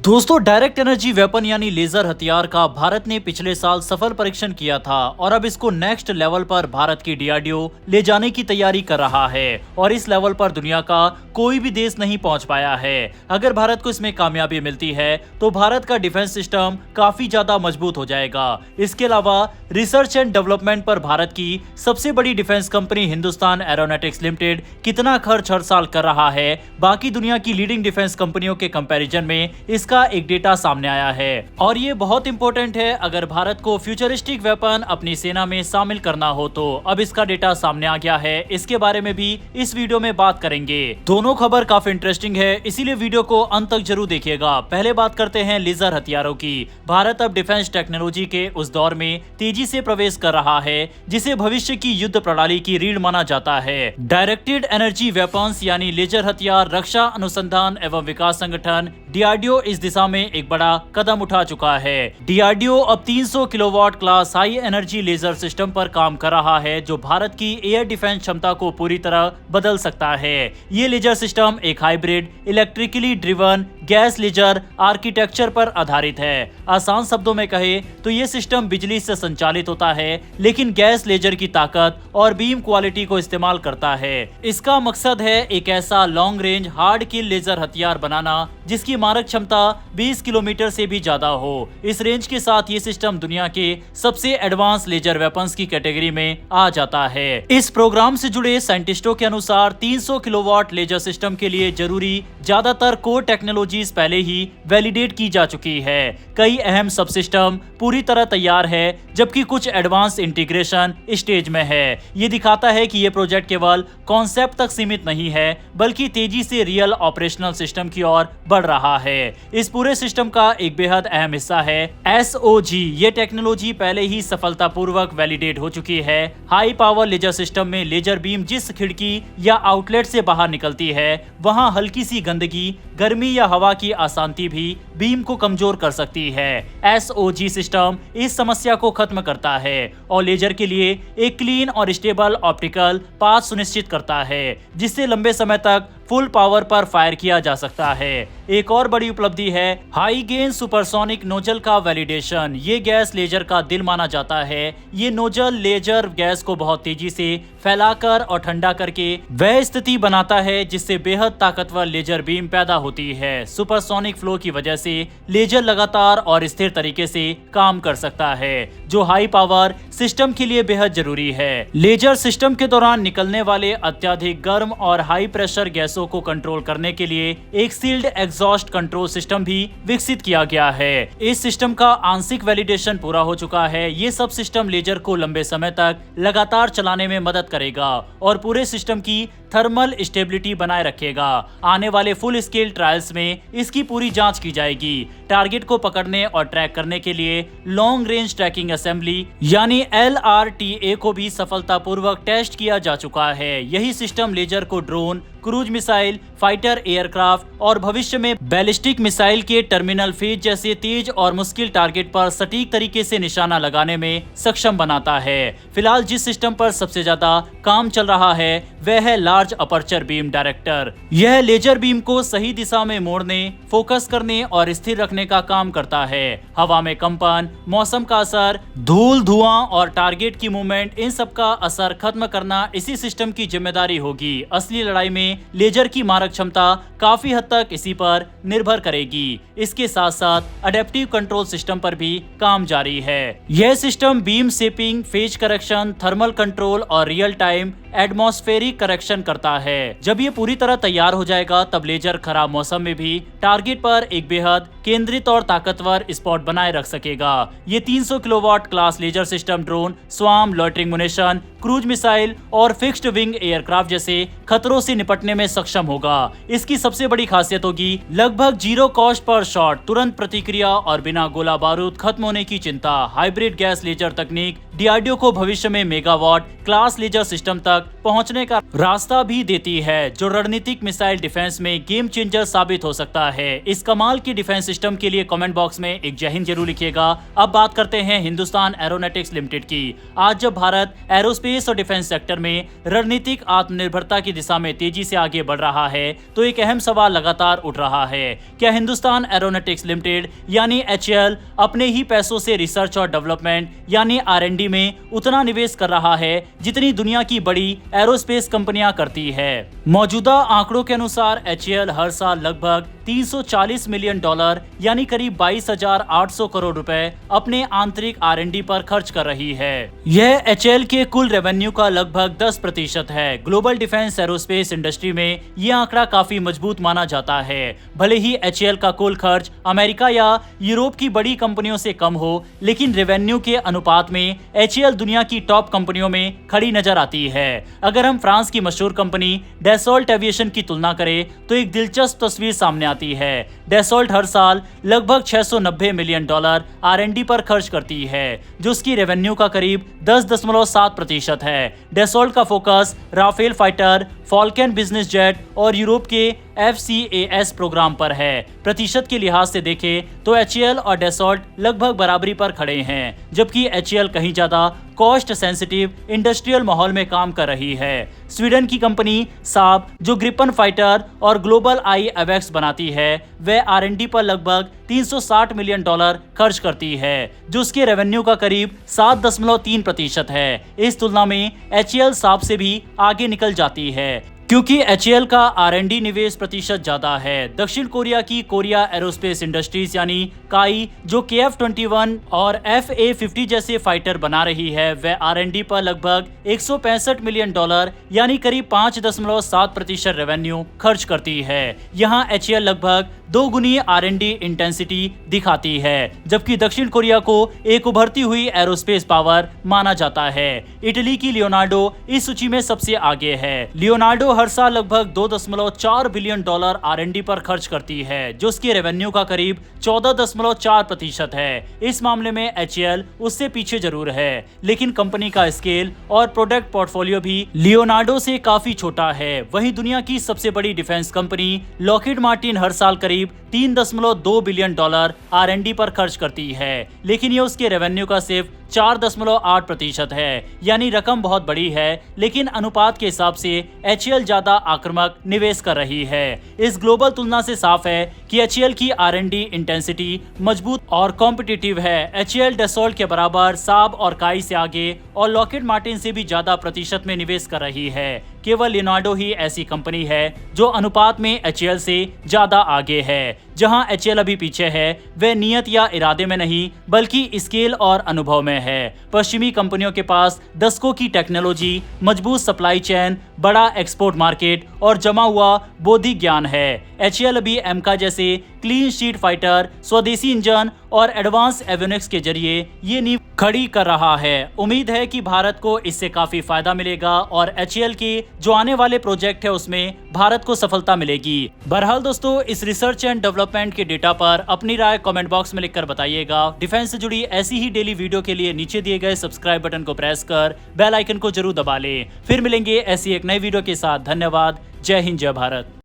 दोस्तों, direct energy weapon यानी laser हथियार का भारत ने पिछले साल सफल परीक्षण किया था और अब इसको नेक्स्ट लेवल पर भारत की डीआरडीओ ले जाने की तैयारी कर रहा है और इस लेवल पर दुनिया का कोई भी देश नहीं पहुंच पाया है। अगर भारत को इसमें कामयाबी मिलती है तो भारत का डिफेंस सिस्टम काफी ज्यादा मजबूत हो जाएगा। इसके अलावा रिसर्च एंड डेवलपमेंट पर भारत की सबसे बड़ी defence company Hindustan aeronautics limited कितना खर्च हर साल कर रहा है, बाकी दुनिया की लीडिंग डिफेंस कंपनियों के कंपैरिजन में इसका एक डेटा सामने आया है और ये बहुत इंपॉर्टेंट है अगर भारत को फ्यूचरिस्टिक वेपन अपनी सेना में शामिल करना हो तो। अब इसका डेटा सामने आ गया है, इसके बारे में भी इस वीडियो में बात करेंगे। दोनों खबर काफी इंटरेस्टिंग है, इसीलिए वीडियो को अंत तक जरूर देखिएगा। पहले बात करते हैं लेजर हथियारों की। भारत अब डिफेंस टेक्नोलॉजी के उस दौर में तेजी से प्रवेश कर रहा है जिसे भविष्य की युद्ध प्रणाली की रीढ़ माना जाता है। डायरेक्टेड एनर्जी वेपन्स यानी लेजर हथियार रक्षा अनुसंधान एवं विकास संगठन डीआरडीओ इस दिशा में एक बड़ा कदम उठा चुका है। डीआरडीओ अब 300 kilowatt class high energy laser system पर काम कर रहा है जो भारत की एयर डिफेंस क्षमता को पूरी तरह बदल सकता है। ये लेजर सिस्टम एक hybrid electrically driven gas laser architecture पर आधारित है। आसान शब्दों में कहे तो ये सिस्टम बिजली से संचालित होता है लेकिन गैस लेजर की ताकत और बीम क्वालिटी को इस्तेमाल करता है। इसका मकसद है एक ऐसा लॉन्ग रेंज हार्ड किल लेजर हथियार बनाना जिसकी मारक क्षमता 20 किलोमीटर से भी ज्यादा हो। इस रेंज के साथ ये सिस्टम दुनिया के सबसे एडवांस लेजर वेपन्स की कैटेगरी में आ जाता है। इस प्रोग्राम से जुड़े साइंटिस्टों के अनुसार 300 किलोवाट लेजर सिस्टम के लिए जरूरी ज्यादातर कोर टेक्नोलॉजीज पहले ही वैलिडेट की जा चुकी है। कई अहम सब सिस्टम पूरी तरह तैयार है जबकि कुछ एडवांस इंटीग्रेशन स्टेज में है। ये दिखाता है कि ये प्रोजेक्ट केवल कॉन्सेप्ट तक सीमित नहीं है बल्कि तेजी से रियल ऑपरेशनल सिस्टम की ओर बढ़ रहा है। इस पूरे सिस्टम का एक बेहद अहम हिस्सा है एसओजी। ये टेक्नोलॉजी पहले ही सफलतापूर्वक वैलिडेट हो चुकी है। हाई पावर लेजर सिस्टम में लेजर बीम जिस खिड़की या आउटलेट से बाहर निकलती है वहां हल्की सी गंदगी, गर्मी या हवा की अशांति भी बीम को कमजोर कर सकती है। एसओजी सिस्टम इस समस्या को खत्म करता है और लेजर के लिए एक क्लीन और स्टेबल ऑप्टिकल पाथ सुनिश्चित करता है जिससे लंबे समय तक फुल पावर पर फायर किया जा सकता है। एक और बड़ी उपलब्धि है हाई गेन सुपरसोनिक नोजल का वैलिडेशन। ये गैस लेजर का दिल माना जाता है। ये नोजल लेजर गैस को बहुत तेजी से फैलाकर और ठंडा करके वह स्थिति बनाता है जिससे बेहद ताकतवर लेजर बीम पैदा होती है। सुपरसोनिक फ्लो की वजह से लेजर लगातार और स्थिर तरीके से काम कर सकता है जो हाई पावर सिस्टम के लिए बेहद जरूरी है। लेजर सिस्टम के दौरान निकलने वाले अत्यधिक गर्म और हाई प्रेशर गैसों को कंट्रोल करने के लिए एक सील्ड एग्जॉस्ट कंट्रोल सिस्टम भी विकसित किया गया है। इस सिस्टम का आंशिक वैलिडेशन पूरा हो चुका है। ये सब सिस्टम लेजर को लंबे समय तक लगातार चलाने में मदद करेगा और पूरे सिस्टम की थर्मल स्टेबिलिटी बनाए रखेगा। आने वाले फुल स्केल ट्रायल्स में इसकी पूरी जांच की जाएगी। टारगेट को पकड़ने और ट्रैक करने के लिए लॉन्ग रेंज ट्रैकिंग असेंबली यानी LRTA को भी सफलतापूर्वक टेस्ट किया जा चुका है। यही सिस्टम लेजर को drone, cruise missile, fighter aircraft और भविष्य में बैलिस्टिक मिसाइल के टर्मिनल फेज जैसे तेज और मुश्किल टारगेट पर सटीक तरीके से निशाना लगाने में सक्षम बनाता है। फिलहाल जिस सिस्टम पर सबसे ज्यादा काम चल रहा है वह है लार्ज अपर्चर बीम डायरेक्टर। यह लेजर बीम को सही दिशा में मोड़ने, फोकस करने और स्थिर रखने का काम करता है। हवा में कंपन, मौसम का असर, धूल, धुआं और टारगेट की मूवमेंट, इन सब का असर खत्म करना इसी सिस्टम की जिम्मेदारी होगी। असली लड़ाई में लेजर की मारक क्षमता काफी हद तक इसी पर निर्भर करेगी। इसके साथ साथ अडेप्टिव कंट्रोल सिस्टम पर भी काम जारी है। यह system beam shaping, phase correction, thermal control और रियल टाइम एटमॉस्फेरिक करेक्शन करता है। जब ये पूरी तरह तैयार हो जाएगा तब लेजर खराब मौसम में भी टारगेट पर एक बेहद केंद्रित और ताकतवर स्पॉट बनाए रख सकेगा। ये 300 kilowatt class laser system drone, swarm, loitering munition, cruise missile और फिक्स्ड विंग एयरक्राफ्ट जैसे खतरों से निपटने में सक्षम होगा। इसकी सबसे बड़ी खासियत होगी लगभग जीरो कॉस्ट पर शॉट, तुरंत प्रतिक्रिया और बिना गोला बारूद खत्म होने की चिंता। हाइब्रिड गैस लेजर तकनीक डीआरडीओ को भविष्य में मेगावाट क्लास लेजर सिस्टम तक पहुंचने का रास्ता भी देती है जो रणनीतिक मिसाइल डिफेंस में गेम चेंजर साबित हो सकता है। इस कमाल की डिफेंस सिस्टम के लिए कमेंट बॉक्स में एक जय हिंद जरूर लिखिएगा। अब बात करते हैं हिंदुस्तान एरोनॉटिक्स लिमिटेड की। आज जब भारत एरोस्पेस एरोस्पेस और डिफेंस सेक्टर में रणनीतिक आत्मनिर्भरता की दिशा में तेजी से आगे बढ़ रहा है, तो एक अहम सवाल लगातार उठ रहा है। क्या हिंदुस्तान एरोनॉटिक्स लिमिटेड यानी HAL अपने ही पैसों से रिसर्च और डेवलपमेंट यानी R&D में उतना निवेश कर रहा है जितनी दुनिया की बड़ी एरोस्पेस कंपनियां करती है? मौजूदा आंकड़ों के अनुसार HAL हर साल लगभग $340 मिलियन यानी करीब 22,800 करोड़ रुपए अपने आंतरिक R&D पर खर्च कर रही है। यह HAL के कुल रेवेन्यू का लगभग 10% है। ग्लोबल डिफेंस एरोस्पेस इंडस्ट्री में यह आंकड़ा काफी मजबूत माना जाता है। भले ही HAL का कुल खर्च अमेरिका या यूरोप की बड़ी कंपनियों से कम हो, लेकिन रेवेन्यू के अनुपात में HAL दुनिया की टॉप कंपनियों में खड़ी नजर आती है। अगर हम फ्रांस की मशहूर कंपनी डैसॉल्ट एविएशन की तुलना करें तो एक दिलचस्प तस्वीर सामने आती है। डैसॉल्ट हर साल लगभग $690 मिलियन R&D पर खर्च करती है, जो उसकी रेवेन्यू का करीब 10.7% है। डैसॉल्ट का focus Rafale fighter, Falcon business jet और यूरोप के FCAS प्रोग्राम पर है। प्रतिशत के लिहाज से देखें तो HAL और डैसॉल्ट लगभग बराबरी पर खड़े हैं, जबकि HAL कहीं ज्यादा कॉस्ट सेंसिटिव इंडस्ट्रियल माहौल में काम कर रही है। स्वीडन की कंपनी साब, जो ग्रिपन फाइटर और ग्लोबल आई एवेक्स बनाती है, वह R&D पर लगभग $360 मिलियन खर्च करती है, जो उसके रेवेन्यू का करीब 7.3% है। इस तुलना में HAL साब से भी आगे निकल जाती है, क्योंकि HAL का R&D निवेश प्रतिशत ज्यादा है। दक्षिण कोरिया की कोरिया एरोस्पेस इंडस्ट्रीज यानी काई, जो KF-21 और FA-50 जैसे फाइटर बना रही है, वह R&D पर लगभग $165 मिलियन यानी करीब 5.7% रेवेन्यू खर्च करती है। यहाँ HAL लगभग 2 गुनी R&D इंटेंसिटी दिखाती है, जबकि दक्षिण कोरिया को एक उभरती हुई एरोस्पेस पावर माना जाता है। इटली की लियोनार्डो इस सूची में सबसे आगे है। लियोनार्डो हर साल लगभग $2.4 बिलियन R&D पर खर्च करती है, जो उसके रेवेन्यू का करीब 14.4% है। इस मामले में HAL उससे पीछे जरूर है, लेकिन कंपनी का स्केल और प्रोडक्ट पोर्टफोलियो भी लियोनार्डो से काफी छोटा है। वहीं दुनिया की सबसे बड़ी डिफेंस कंपनी लॉकहीड मार्टिन हर साल करीब $3.2 बिलियन R&D पर खर्च करती है, लेकिन ये उसके रेवेन्यू का सिर्फ 4.8% है। यानी रकम बहुत बड़ी है, लेकिन अनुपात के हिसाब से HAL ज्यादा आक्रामक निवेश कर रही है। इस ग्लोबल तुलना से साफ है कि HAL की R&D इंटेंसिटी मजबूत और कॉम्पिटिटिव है। HAL डैसॉल्ट के बराबर, साब और काई से आगे और लॉकहीड मार्टिन से भी ज्यादा प्रतिशत में निवेश कर रही है। केवल लियोनार्डो ही ऐसी कंपनी है जो अनुपात में HAL से ज्यादा आगे है। जहां HAL अभी पीछे है, वह नियत या इरादे में नहीं, बल्कि स्केल और अनुभव में है। पश्चिमी कंपनियों के पास दशकों की टेक्नोलॉजी, मजबूत सप्लाई चेन, बड़ा एक्सपोर्ट मार्केट और जमा हुआ बौद्धिक ज्ञान है। HAL अभी एमका जैसे क्लीन शीट फाइटर, स्वदेशी इंजन और एडवांस एवियोनिक्स के जरिए ये नींव खड़ी कर रहा है। उम्मीद है कि भारत को इससे काफी फायदा मिलेगा और HAL के जो आने वाले प्रोजेक्ट है उसमें भारत को सफलता मिलेगी। बहरहाल दोस्तों, इस रिसर्च एंड डेवलपमेंट के डेटा पर अपनी राय कमेंट बॉक्स में लिखकर बताइएगा। डिफेंस से जुड़ी ऐसी ही डेली वीडियो के लिए नीचे दिए गए सब्सक्राइब बटन को प्रेस कर बेल आइकन को जरूर दबा लें। फिर मिलेंगे ऐसी एक नई वीडियो के साथ। धन्यवाद। जय हिंद, जय भारत।